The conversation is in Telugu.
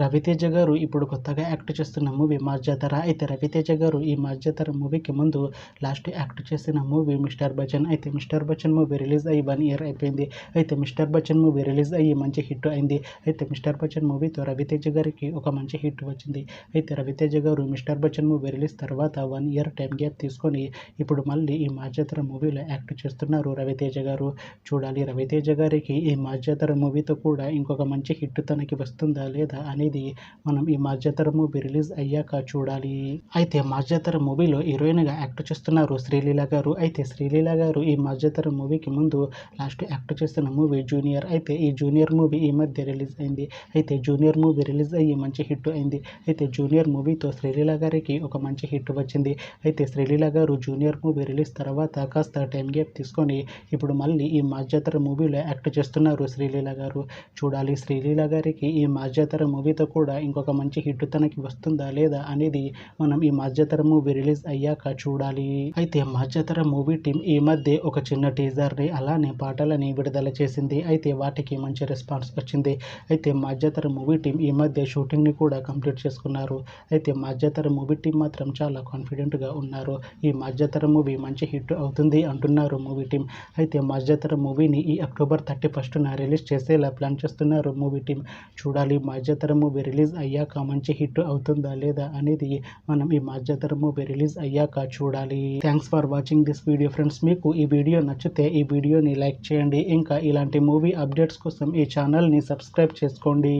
రవితేజ గారు ఇప్పుడు కొత్తగా యాక్ట్ చేస్తున్న మూవీ మార్జాతర. అయితే రవితేజ గారు ఈ మార్జాతర మూవీకి ముందు లాస్ట్ యాక్ట్ చేసిన మూవీ మిస్టర్ బచ్చన్. అయితే మిస్టర్ బచ్చన్ మూవీ రిలీజ్ అయ్యి 1 ఇయర్ అయిపోయింది. అయితే మిస్టర్ బచ్చన్ మూవీ రిలీజ్ అయ్యి మంచి హిట్ అయింది. అయితే మిస్టర్ బచ్చన్ మూవీతో రవితేజ గారికి ఒక మంచి హిట్ వచ్చింది. అయితే రవితేజ గారు మిస్టర్ బచ్చన్ మూవీ రిలీజ్ తర్వాత 1 ఇయర్ టైం గ్యాప్ తీసుకొని ఇప్పుడు మళ్ళీ ఈ మార్జాతర మూవీలో యాక్ట్ చేస్తున్నారు రవితేజ గారు. చూడాలి రవితేజ గారికి ఈ మార్జాతర మూవీతో కూడా ఇంకొక మంచి హిట్ తనకి వస్తుందా లేదా అనేది మనం ఈ మార్జాతర మూవీ రిలీజ్ అయ్యాక చూడాలి. అయితే మార్జాతర మూవీలో హీరోయిన్గా యాక్ట్ చేస్తున్నారు శ్రీలీల గారు. అయితే శ్రీలీల గారు ఈ మార్జాతర మూవీకి ముందు లాస్ట్ యాక్ట్ చేస్తున్న మూవీ జూనియర్. అయితే ఈ జూనియర్ మూవీ ఈ మధ్య రిలీజ్ అయింది. అయితే జూనియర్ మూవీ రిలీజ్ అయ్యి మంచి హిట్ అయింది. అయితే జూనియర్ మూవీతో శ్రీలీల గారికి ఒక మంచి హిట్ వచ్చింది. అయితే శ్రీలీల గారు జూనియర్ మూవీ రిలీజ్ తర్వాత కాస్త టైం గ్యాప్ తీసుకొని ఇప్పుడు మళ్ళీ ఈ మార్జాతర మూవీలో యాక్ట్ చేస్తున్నారు శ్రీలీల గారు. చూడాలి శ్రీలీల గారికి ఈ మార్జాతర మూవీతో కూడా ఇంకొక మంచి హిట్ తనకి వస్తుందా లేదా అనేది మనం ఈ మార్జాతర మూవీ రిలీజ్ అయ్యాక చూడాలి. అయితే మార్జాతర మూవీ టీం ఈ మధ్య ఒక చిన్న టీజర్ని అలానే పాటలని విడుదల చేసింది. అయితే వాటికి మంచి రెస్పాన్స్ వచ్చింది. అయితే మార్జాతర మూవీ టీం ఈ మధ్య షూటింగ్ని కూడా కంప్లీట్ చేసుకున్నారు. అయితే మార్జాతర మూవీ టీం మాత్రం చాలా కాన్ఫిడెంట్గా ఉన్నారు. ఈ మార్జాతర మూవీ మంచి హిట్ అవుతుంది అంటున్నారు మూవీ టీం. అయితే మార్జాతర మూవీని ఈ అక్టోబర్ 31న రిలీజ్ చేసేలా ప్లాన్ చేస్తున్నారు మూవీ టీం. చూడాలి మార్జాతర మూవీ రిలీజ్ అయ్యాక మంచి హిట్ అవుతుందా లేదా అనేది మనం ఈ మార్జాతర మూవీ రిలీజ్ అయ్యాక చూడాలి. Thanks for watching this video friends. మీకు ఈ వీడియో నచ్చితే ఈ వీడియోని లైక్ చేయండి. ఇంకా ఇలాంటి మూవీ అప్డేట్స్ కోసం ఈ ఛానల్ని సబ్స్క్రైబ్ చేసుకోండి.